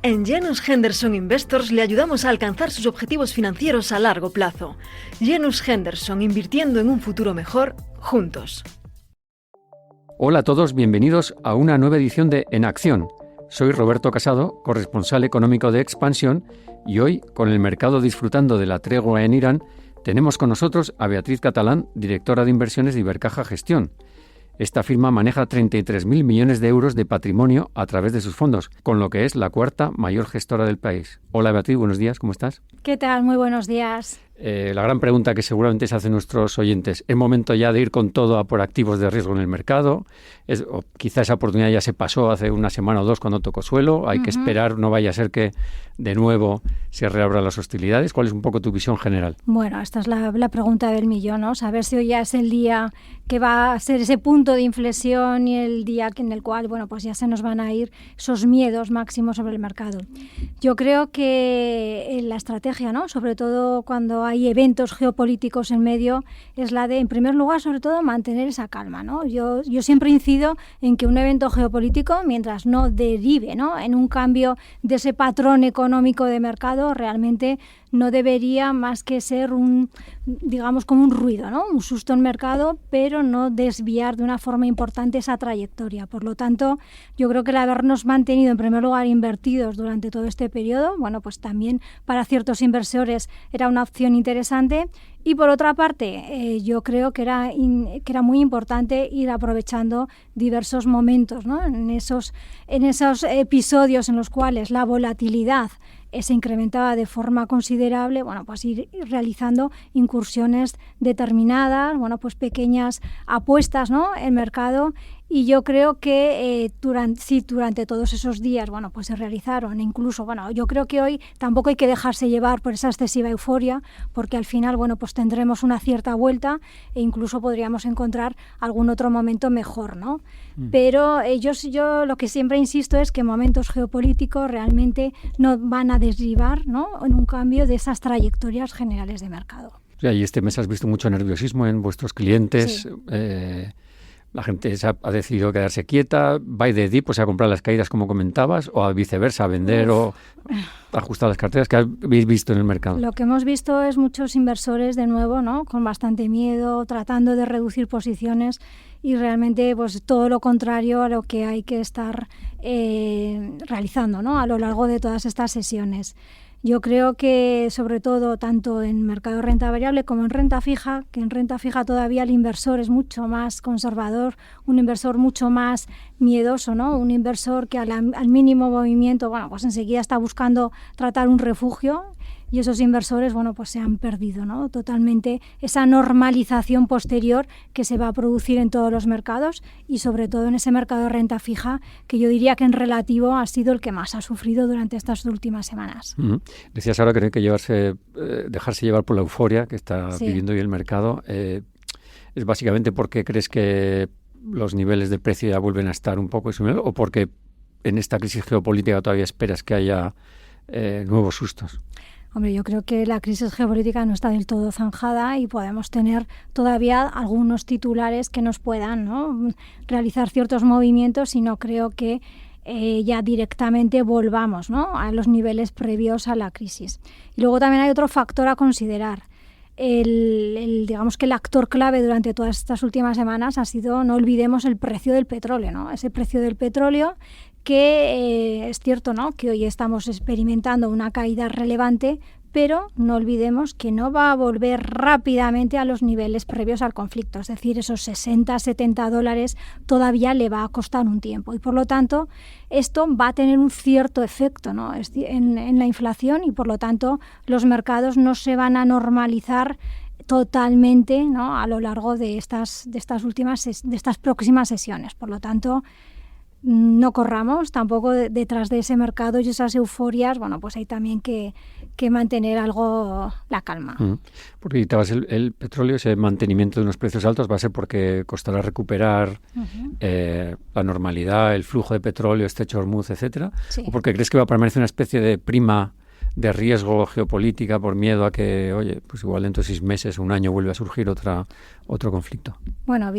En Janus Henderson Investors le ayudamos a alcanzar sus objetivos financieros a largo plazo. Janus Henderson, invirtiendo en un futuro mejor, juntos. Hola a todos, bienvenidos a una nueva edición de En Acción. Soy Roberto Casado, corresponsal económico de Expansión, y hoy, con el mercado disfrutando de la tregua en Irán, tenemos con nosotros a Beatriz Catalán, directora de inversiones de Ibercaja Gestión. Esta firma maneja 33.000 millones de euros de patrimonio a través de sus fondos, con lo que es la cuarta mayor gestora del país. Hola Beatriz, buenos días, ¿cómo estás? ¿Qué tal? Muy buenos días. La gran pregunta que seguramente se hacen nuestros oyentes, ¿es momento ya de ir con todo a por activos de riesgo en el mercado? O quizá esa oportunidad ya se pasó hace una semana o dos cuando tocó suelo, hay que esperar, no vaya a ser que de nuevo se reabran las hostilidades. ¿Cuál es un poco tu visión general? Bueno, esta es la pregunta del millón, ¿no? Saber si hoy ya es el día que va a ser ese punto de inflexión y el día en el cual, bueno, pues ya se nos van a ir esos miedos máximos sobre el mercado. Yo creo que la estrategia, ¿no?, sobre todo cuando hay eventos geopolíticos en medio, es la de, en primer lugar, sobre todo, mantener esa calma, ¿no? Yo siempre incido en que un evento geopolítico, mientras no derive, ¿no?, en un cambio de ese patrón económico de mercado, realmente no debería más que ser digamos, como un ruido, ¿no?, un susto en mercado, pero no desviar de una forma importante esa trayectoria. Por lo tanto, yo creo que el habernos mantenido, en primer lugar, invertidos durante todo este periodo, bueno, pues también para ciertos inversores era una opción interesante. Y por otra parte, yo creo que era muy importante ir aprovechando diversos momentos, ¿no?, en esos episodios en los cuales la volatilidad se incrementaba de forma considerable, bueno, pues ir realizando incursiones determinadas, bueno, pues pequeñas apuestas, ¿no?, en mercado. Y yo creo que durante todos esos días, bueno, pues se realizaron. Incluso, bueno, yo creo que hoy tampoco hay que dejarse llevar por esa excesiva euforia, porque al final, bueno, pues tendremos una cierta vuelta e incluso podríamos encontrar algún otro momento mejor, ¿no? Pero yo lo que siempre insisto es que momentos geopolíticos realmente no van a desdrivar, ¿no?, en un cambio de esas trayectorias generales de mercado. Sí, y este mes has visto mucho nerviosismo en vuestros clientes. Sí. La gente ha decidido quedarse quieta, va de dip, o sea, a comprar las caídas como comentabas, o a viceversa, a vender o ajustar las carteras. ¿Qué habéis visto en el mercado? Lo que hemos visto es muchos inversores, de nuevo, ¿no?, con bastante miedo, tratando de reducir posiciones, y realmente pues todo lo contrario a lo que hay que estar realizando, ¿no?, a lo largo de todas estas sesiones. Yo creo que, sobre todo, tanto en mercado de renta variable como en renta fija, que en renta fija todavía el inversor es mucho más conservador, un inversor mucho más miedoso, ¿no?, un inversor que al mínimo movimiento, bueno, pues enseguida está buscando tratar un refugio, y esos inversores, bueno, pues se han perdido, ¿no?, totalmente esa normalización posterior que se va a producir en todos los mercados, y sobre todo en ese mercado de renta fija, que yo diría que en relativo ha sido el que más ha sufrido durante estas últimas semanas. Decías ahora que no hay que dejarse llevar por la euforia que está viviendo hoy el mercado. ¿Es básicamente porque crees que los niveles de precio ya vuelven a estar un poco sumidos, o porque en esta crisis geopolítica todavía esperas que haya nuevos sustos? Hombre, yo creo que la crisis geopolítica no está del todo zanjada y podemos tener todavía algunos titulares que nos puedan, ¿no?, realizar ciertos movimientos, y no creo que ya directamente volvamos, ¿no?, a los niveles previos a la crisis. Y luego también hay otro factor a considerar. Digamos que el actor clave durante todas estas últimas semanas ha sido, no olvidemos, el precio del petróleo, ¿no?, ese precio del petróleo que es cierto, ¿no?, que hoy estamos experimentando una caída relevante, pero no olvidemos que no va a volver rápidamente a los niveles previos al conflicto. Es decir, esos 60, 70 dólares todavía le va a costar un tiempo, y por lo tanto esto va a tener un cierto efecto, ¿no?, en la inflación, y por lo tanto los mercados no se van a normalizar totalmente, ¿no?, a lo largo de estas próximas sesiones. Por lo tanto, no corramos tampoco detrás de ese mercado y esas euforias. Bueno, pues hay también que mantener algo la calma. Porque citabas el petróleo, ese mantenimiento de unos precios altos va a ser porque costará recuperar la normalidad, el flujo de petróleo, estrecho de Hormuz, etcétera, o porque crees que va a permanecer una especie de prima de riesgo geopolítica por miedo a que, oye, pues igual dentro de 6 meses, un año vuelve a surgir otro conflicto. Bueno,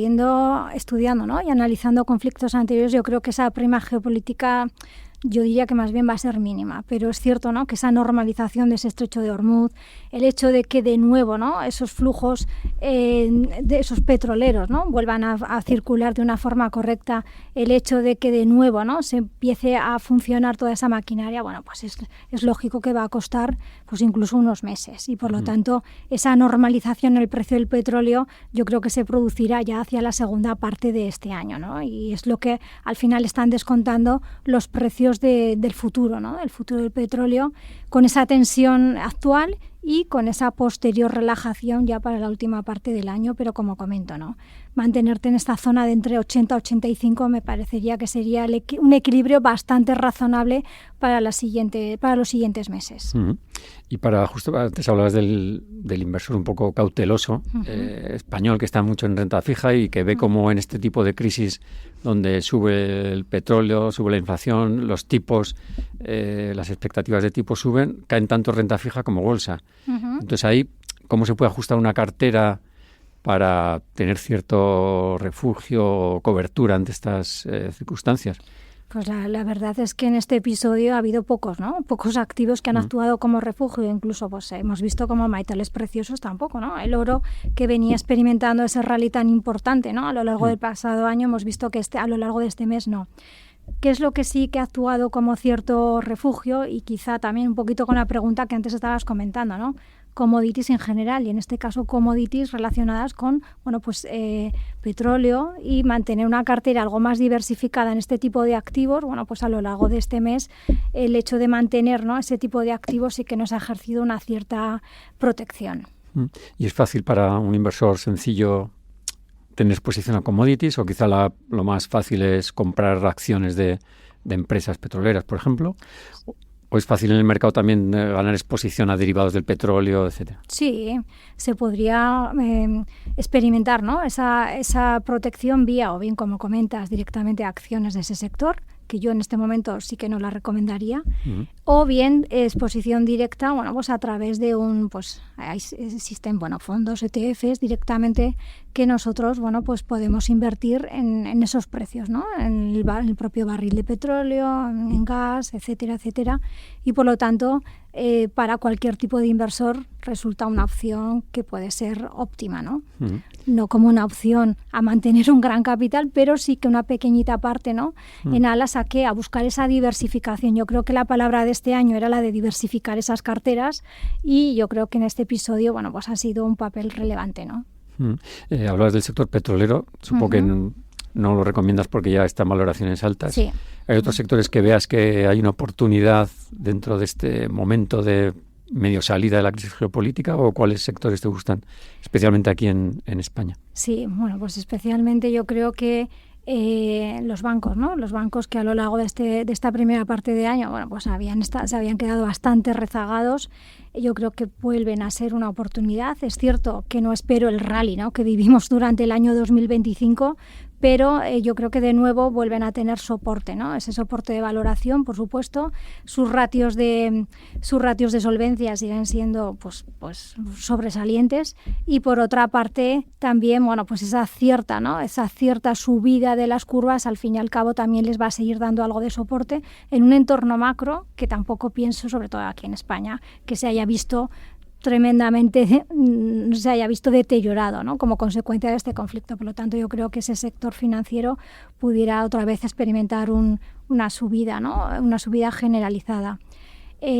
estudiando, ¿no?, y analizando conflictos anteriores, yo creo que esa prima geopolítica yo diría que más bien va a ser mínima, pero es cierto, ¿no?, que esa normalización de ese estrecho de Hormuz, el hecho de que de nuevo, ¿no?, esos flujos de esos petroleros, ¿no?, vuelvan a circular de una forma correcta, el hecho de que de nuevo, ¿no?, se empiece a funcionar toda esa maquinaria, bueno, pues es lógico que va a costar pues incluso unos meses, y por lo tanto esa normalización en el precio del petróleo yo creo que se producirá ya hacia la segunda parte de este año, ¿no?, y es lo que al final están descontando los precios del futuro, ¿no?, del futuro del petróleo, con esa tensión actual y con esa posterior relajación ya para la última parte del año, pero como comento, ¿no?, mantenerte en esta zona de entre 80 y 85 me parecería que sería un equilibrio bastante razonable para los siguientes meses. Y justo antes hablabas del inversor un poco cauteloso, español, que está mucho en renta fija y que ve como en este tipo de crisis donde sube el petróleo, sube la inflación, los tipos, las expectativas de tipo suben, caen tanto renta fija como bolsa. Entonces ahí, ¿cómo se puede ajustar una cartera para tener cierto refugio o cobertura ante estas circunstancias? Pues la verdad es que en este episodio ha habido pocos activos que han actuado como refugio. Incluso pues hemos visto como metales preciosos tampoco, ¿no? El oro, que venía experimentando ese rally tan importante, ¿no?, a lo largo del pasado año, hemos visto que a lo largo de este mes no. ¿Qué es lo que sí que ha actuado como cierto refugio? Y quizá también un poquito con la pregunta que antes estabas comentando, ¿no? Commodities en general, y en este caso commodities relacionadas con petróleo, y mantener una cartera algo más diversificada en este tipo de activos. Bueno, pues a lo largo de este mes el hecho de mantener, ¿no?, ese tipo de activos sí que nos ha ejercido una cierta protección. ¿Y es fácil para un inversor sencillo tener exposición a commodities, o quizá lo más fácil es comprar acciones de empresas petroleras, por ejemplo? ¿O es fácil en el mercado también ganar exposición a derivados del petróleo, etcétera? Sí, se podría experimentar, ¿no?, esa protección vía, o bien, como comentas, directamente a acciones de ese sector, que yo en este momento sí que no la recomendaría, o bien exposición directa, bueno, pues a través de existen fondos ETFs directamente que nosotros, bueno, pues podemos invertir en esos precios, ¿no?, en el propio barril de petróleo, en gas, etcétera, etcétera, y por lo tanto para cualquier tipo de inversor resulta una opción que puede ser óptima, ¿no? No como una opción a mantener un gran capital, pero sí que una pequeñita parte, ¿no?, en alas a buscar esa diversificación. Yo creo que la palabra de este año era la de diversificar esas carteras, y yo creo que en este episodio, bueno, pues ha sido un papel relevante, ¿no? Hablabas del sector petrolero, supongo que no lo recomiendas porque ya están valoraciones altas. Sí. ¿Hay otros sectores que veas que hay una oportunidad dentro de este momento de medio salida de la crisis geopolítica, o cuáles sectores te gustan, especialmente aquí en España? Sí, bueno, pues especialmente yo creo que los bancos, ¿no? Los bancos que a lo largo de esta primera parte de año, bueno, pues se habían quedado bastante rezagados. Yo creo que vuelven a ser una oportunidad. Es cierto que no espero el rally, ¿no?, que vivimos durante el año 2025, pero yo creo que de nuevo vuelven a tener soporte, ¿no?, ese soporte de valoración, por supuesto. Sus ratios de solvencia siguen siendo pues sobresalientes, y por otra parte también, bueno, pues esa cierta subida de las curvas al fin y al cabo también les va a seguir dando algo de soporte en un entorno macro que tampoco pienso, sobre todo aquí en España, que se haya visto deteriorado, ¿no?, como consecuencia de este conflicto. Por lo tanto, yo creo que ese sector financiero pudiera otra vez experimentar una subida, ¿no?, una subida generalizada.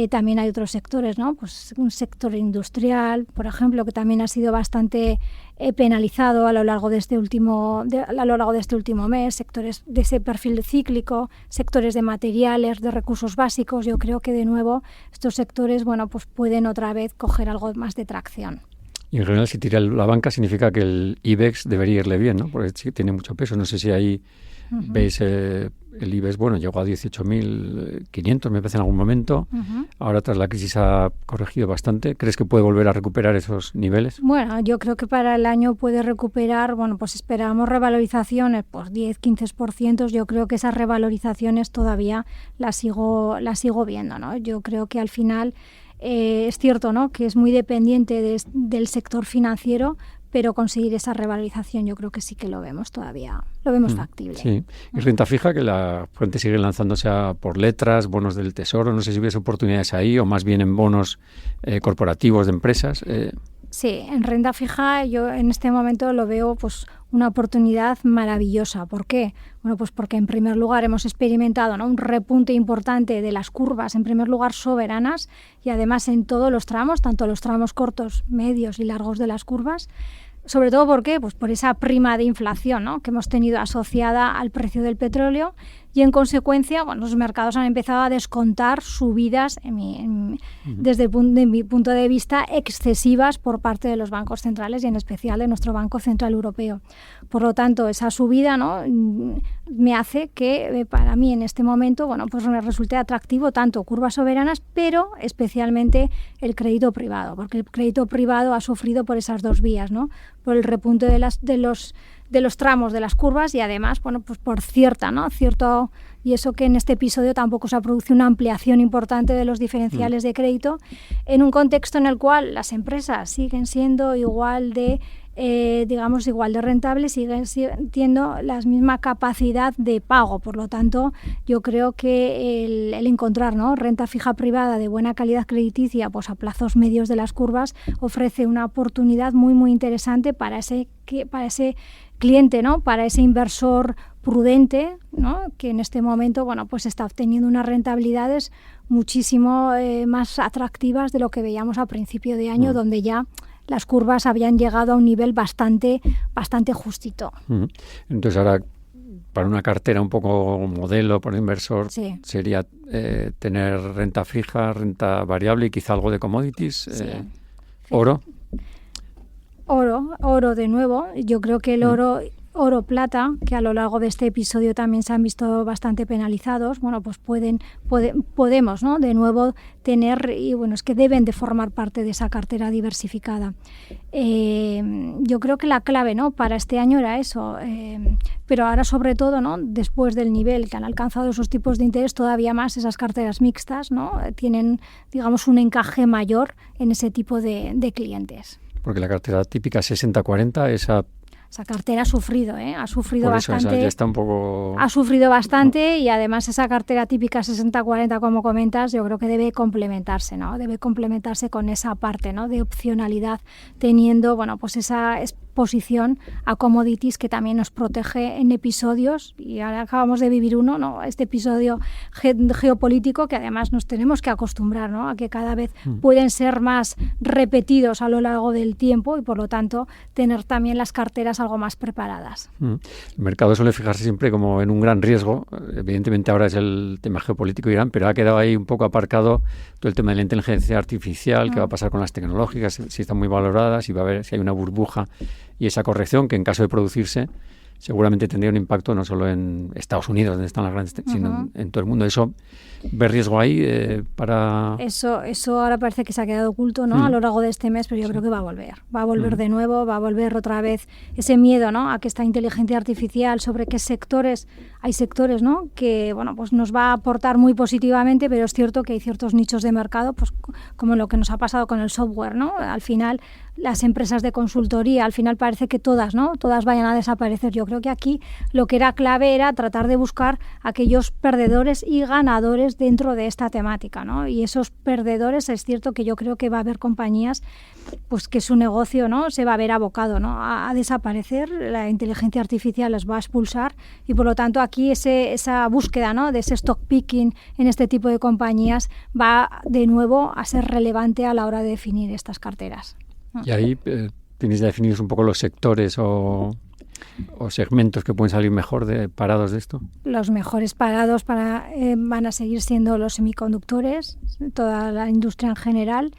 También hay otros sectores, ¿no?, pues un sector industrial, por ejemplo, que también ha sido bastante penalizado a lo largo de este último mes, sectores de ese perfil cíclico, sectores de materiales, de recursos básicos. Yo creo que de nuevo estos sectores, bueno, pues pueden otra vez coger algo más de tracción. Y en general, si tira la banca, significa que el IBEX debería irle bien, ¿no?, porque sí, tiene mucho peso. No sé si ahí veis el IBEX, bueno, llegó a 18.500, me parece, en algún momento. Ahora, tras la crisis, ha corregido bastante. ¿Crees que puede volver a recuperar esos niveles? Bueno, yo creo que para el año puede recuperar, bueno, pues esperamos revalorizaciones, pues 10-15%. Yo creo que esas revalorizaciones todavía las sigo viendo, ¿no? Yo creo que al final es cierto, ¿no?, que es muy dependiente del sector financiero, pero conseguir esa revalorización yo creo que sí que lo vemos todavía, lo vemos factible. Sí, y renta fija que la fuente sigue lanzándose por letras, bonos del Tesoro, no sé si hubiese oportunidades ahí o más bien en bonos corporativos de empresas. Sí, en renta fija yo en este momento lo veo pues una oportunidad maravillosa. ¿Por qué? Bueno, pues porque en primer lugar hemos experimentado, ¿no?, un repunte importante de las curvas, en primer lugar soberanas, y además en todos los tramos, tanto los tramos cortos, medios y largos de las curvas. Sobre todo, ¿por qué? Pues por esa prima de inflación, ¿no?, que hemos tenido asociada al precio del petróleo, y en consecuencia, bueno, los mercados han empezado a descontar subidas, desde mi punto de vista, excesivas por parte de los bancos centrales y en especial de nuestro Banco Central Europeo. Por lo tanto, esa subida, ¿no?, me hace que para mí en este momento, bueno, pues me resulte atractivo tanto curvas soberanas, pero especialmente el crédito privado, porque el crédito privado ha sufrido por esas dos vías, ¿no?, por el repunte de los tramos de las curvas y además, bueno, pues por cierto, y eso que en este episodio tampoco se ha producido una ampliación importante de los diferenciales de crédito en un contexto en el cual las empresas siguen siendo igual de rentables, siguen teniendo la misma capacidad de pago. Por lo tanto, yo creo que el encontrar, ¿no?, renta fija privada de buena calidad crediticia pues a plazos medios de las curvas ofrece una oportunidad muy, muy interesante para ese cliente, ¿no?, para ese inversor prudente, ¿no?, que en este momento, bueno, pues está obteniendo unas rentabilidades muchísimo más atractivas de lo que veíamos a principio de año, donde ya las curvas habían llegado a un nivel bastante justito. Entonces ahora, para una cartera un poco modelo para el inversor, sí, sería tener renta fija, renta variable y quizá algo de commodities, oro. Oro de nuevo. Yo creo que el oro plata, que a lo largo de este episodio también se han visto bastante penalizados, bueno, pues podemos, ¿no?, de nuevo tener, y bueno, es que deben de formar parte de esa cartera diversificada. Yo creo que la clave, ¿no?, para este año era eso, pero ahora sobre todo, ¿no?, después del nivel que han alcanzado esos tipos de interés, todavía más esas carteras mixtas, ¿no?, tienen, digamos, un encaje mayor en ese tipo de clientes. Porque la cartera típica 60-40, esa cartera ha sufrido, ha sufrido por eso, bastante. Ya está un poco... Ha sufrido bastante y además esa cartera típica 60-40, como comentas, yo creo que debe complementarse, ¿no? Debe complementarse con esa parte, ¿no?, de opcionalidad, teniendo, bueno, pues esa exposición a commodities que también nos protege en episodios, y ahora acabamos de vivir uno, ¿no?, este episodio geopolítico que además nos tenemos que acostumbrar, ¿no?, a que cada vez pueden ser más repetidos a lo largo del tiempo y por lo tanto tener también las carteras algo más preparadas. El mercado suele fijarse siempre como en un gran riesgo. Evidentemente ahora es el tema geopolítico de Irán, pero ha quedado ahí un poco aparcado todo el tema de la inteligencia artificial, qué va a pasar con las tecnológicas, si están muy valoradas, si hay una burbuja, y esa corrección que en caso de producirse seguramente tendría un impacto no solo en Estados Unidos, donde están las grandes, sino en todo el mundo. ¿Eso ve riesgo ahí para...? Eso ahora parece que se ha quedado oculto, ¿no?, a lo largo de este mes, pero yo creo que va a volver. Va a volver de nuevo, va a volver otra vez ese miedo, ¿no?, a que esta inteligencia artificial, sobre qué sectores, hay sectores, ¿no?, que, bueno, pues nos va a aportar muy positivamente, pero es cierto que hay ciertos nichos de mercado, pues como lo que nos ha pasado con el software, ¿no? Al final, las empresas de consultoría, al final parece que todas vayan a desaparecer. Yo creo que aquí lo que era clave era tratar de buscar aquellos perdedores y ganadores dentro de esta temática, ¿no? Y esos perdedores, es cierto que yo creo que va a haber compañías pues que su negocio, ¿no?, se va a ver abocado, ¿no?, a desaparecer. La inteligencia artificial las va a expulsar y por lo tanto aquí esa búsqueda, ¿no?, de ese stock picking en este tipo de compañías va de nuevo a ser relevante a la hora de definir estas carteras. Y ahí tenéis ya definidos un poco los sectores o segmentos que pueden salir mejor parados de esto. Los mejores parados van a seguir siendo los semiconductores, toda la industria en general.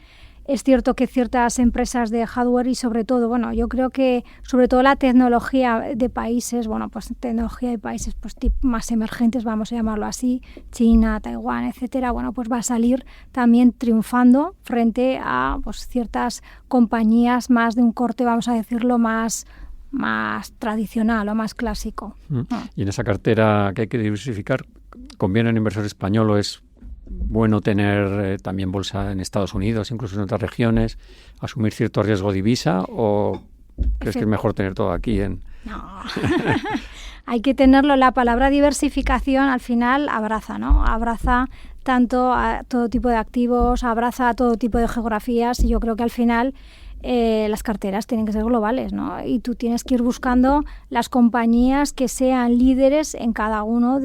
Es cierto que ciertas empresas de hardware y sobre todo, bueno, yo creo que sobre todo la tecnología de países, bueno, pues tecnología de países pues más emergentes, vamos a llamarlo así, China, Taiwán, etcétera, bueno, pues va a salir también triunfando frente a pues ciertas compañías más de un corte, vamos a decirlo, más tradicional o más clásico. Y en esa cartera que hay que diversificar, ¿conviene un inversor español o es bueno tener también bolsa en Estados Unidos, incluso en otras regiones, asumir cierto riesgo divisa o ¿Crees que es mejor tener todo aquí en...? No, hay que tenerlo. La palabra diversificación al final abraza, ¿no? Abraza tanto a todo tipo de activos, abraza a todo tipo de geografías y yo creo que al final las carteras tienen que ser globales, ¿no? Y tú tienes que ir buscando las compañías que sean líderes en cada uno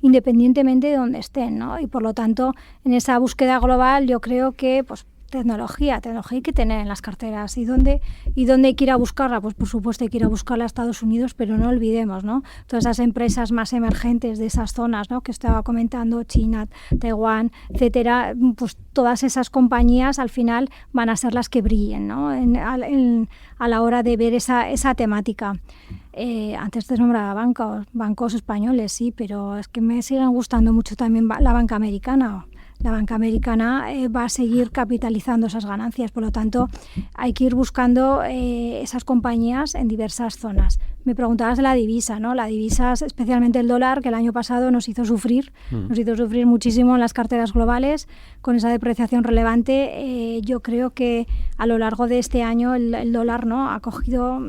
independientemente de donde estén, ¿no? Y por lo tanto, en esa búsqueda global yo creo que pues tecnología hay que tener en las carteras. ¿Y dónde hay que ir a buscarla? Pues por supuesto hay que ir a buscarla a Estados Unidos, pero no olvidemos, ¿no? Todas esas empresas más emergentes de esas zonas, ¿no? Que estaba comentando, China, Taiwán, etcétera, pues todas esas compañías al final van a ser las que brillen, ¿no? A la hora de ver esa temática. Antes te nombraba bancos españoles, sí, pero es que me siguen gustando mucho también la banca americana. La banca americana va a seguir capitalizando esas ganancias, por lo tanto hay que ir buscando esas compañías en diversas zonas. Me preguntabas de la divisa, ¿no? La divisa, especialmente el dólar, que el año pasado nos hizo sufrir muchísimo en las carteras globales, con esa depreciación relevante. Yo creo que a lo largo de este año el dólar, ¿no? Ha cogido,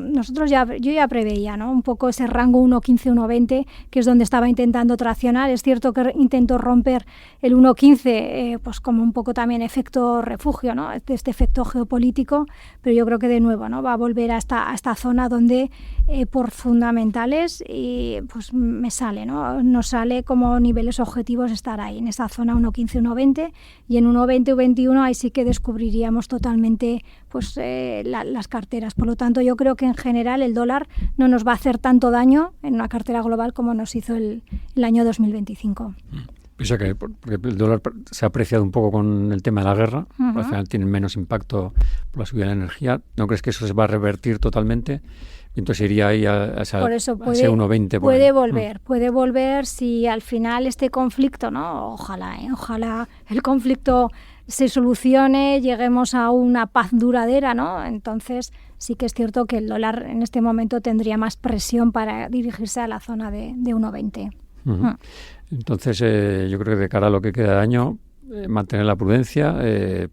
yo ya preveía, ¿no? Un poco ese rango 1.15-1.20, que es donde estaba intentando traccionar. Es cierto que intentó romper el 1.15, pues como un poco también efecto refugio, ¿no? Este efecto geopolítico, pero yo creo que de nuevo, ¿no? Va a volver a esta zona donde por fundamentales y pues me sale, ¿no? Nos sale como niveles objetivos estar ahí, en esa zona 1.15, 1.20, y en 1.20 o 21 ahí sí que descubriríamos totalmente pues las carteras. Por lo tanto, yo creo que en general el dólar no nos va a hacer tanto daño en una cartera global como nos hizo el año 2025. Piensa que porque el dólar se ha apreciado un poco con el tema de la guerra, al final tiene menos impacto por la subida de la energía. ¿No crees que eso se va a revertir totalmente? Entonces iría ahí a ese 1.20. Puede volver si al final este conflicto, ¿no? Ojalá el conflicto se solucione, lleguemos a una paz duradera, ¿no? Entonces sí que es cierto que el dólar en este momento tendría más presión para dirigirse a la zona de 1.20. Entonces yo creo que de cara a lo que queda de año, mantener la prudencia,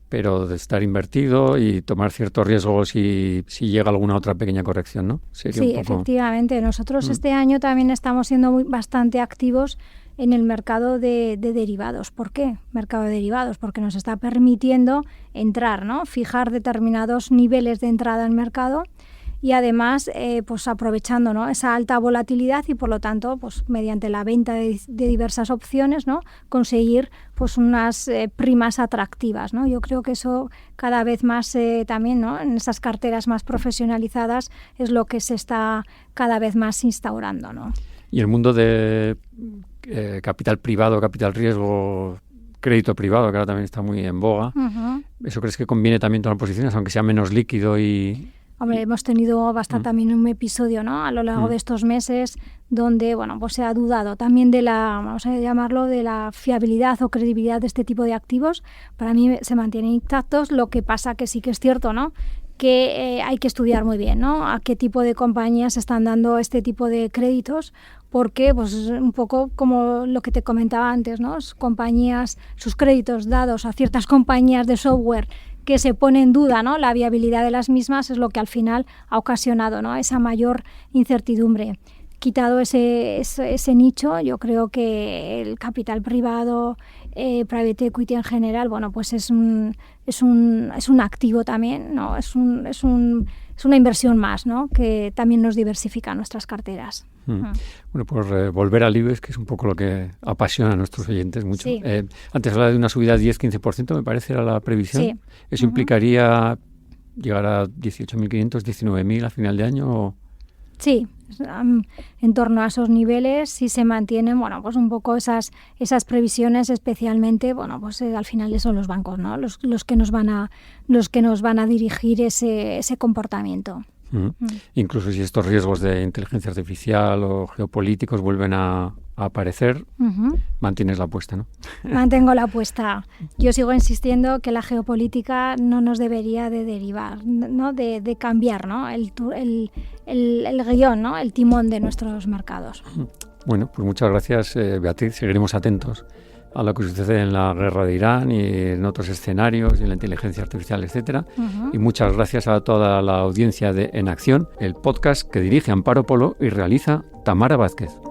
pero de estar invertido y tomar ciertos riesgos si llega alguna otra pequeña corrección, ¿no? Sería un poco... Efectivamente. Nosotros este año también estamos siendo bastante activos en el mercado de derivados. ¿Por qué? Mercado de derivados, porque nos está permitiendo entrar, ¿no? Fijar determinados niveles de entrada al mercado y además pues aprovechando, ¿no? Esa alta volatilidad y por lo tanto pues mediante la venta de diversas opciones, ¿no? Conseguir pues unas primas atractivas, ¿no? Yo creo que eso cada vez más también, ¿no? En esas carteras más profesionalizadas es lo que se está cada vez más instaurando, ¿no? Y el mundo de capital privado, capital riesgo, crédito privado, que ahora también está muy en boga, ¿eso crees que conviene también tomar posiciones, aunque sea menos líquido y...? Hombre, hemos tenido también un episodio, ¿no? A lo largo de estos meses donde, bueno, pues se ha dudado también de vamos a llamarlo, de la fiabilidad o credibilidad de este tipo de activos. Para mí se mantienen intactos, lo que pasa que sí que es cierto, ¿no? Que hay que estudiar muy bien, ¿no? A qué tipo de compañías están dando este tipo de créditos, porque pues un poco como lo que te comentaba antes, ¿no? Compañías, sus créditos dados a ciertas compañías de software que se pone en duda, ¿no? La viabilidad de las mismas es lo que al final ha ocasionado, ¿no? Esa mayor incertidumbre. Quitado ese nicho, yo creo que el capital privado, private equity en general, bueno, pues es un activo también, ¿no? Es una inversión más, ¿no? Que también nos diversifica nuestras carteras. Bueno, por volver al IBEX, que es un poco lo que apasiona a nuestros oyentes mucho. Sí. Antes hablaba de una subida de 10-15%, me parece, era la previsión. Sí. ¿Eso implicaría llegar a 18.500, 19.000 a final de año? ¿O? Sí, en torno a esos niveles, si se mantienen, bueno, pues un poco esas previsiones, especialmente, bueno, pues al final son los bancos, ¿no? Los que nos van a dirigir ese comportamiento. Incluso si estos riesgos de inteligencia artificial o geopolíticos vuelven a aparecer, mantienes la apuesta, ¿no? Mantengo la apuesta. Yo sigo insistiendo que la geopolítica no nos debería de derivar, ¿no? De cambiar, ¿no? El guión, ¿no? El timón de nuestros mercados. Bueno, pues muchas gracias, Beatriz. Seguiremos atentos a lo que sucede en la guerra de Irán y en otros escenarios, y en la inteligencia artificial, etcétera. Y muchas gracias a toda la audiencia de En Acción, el podcast que dirige Amparo Polo y realiza Tamara Vázquez.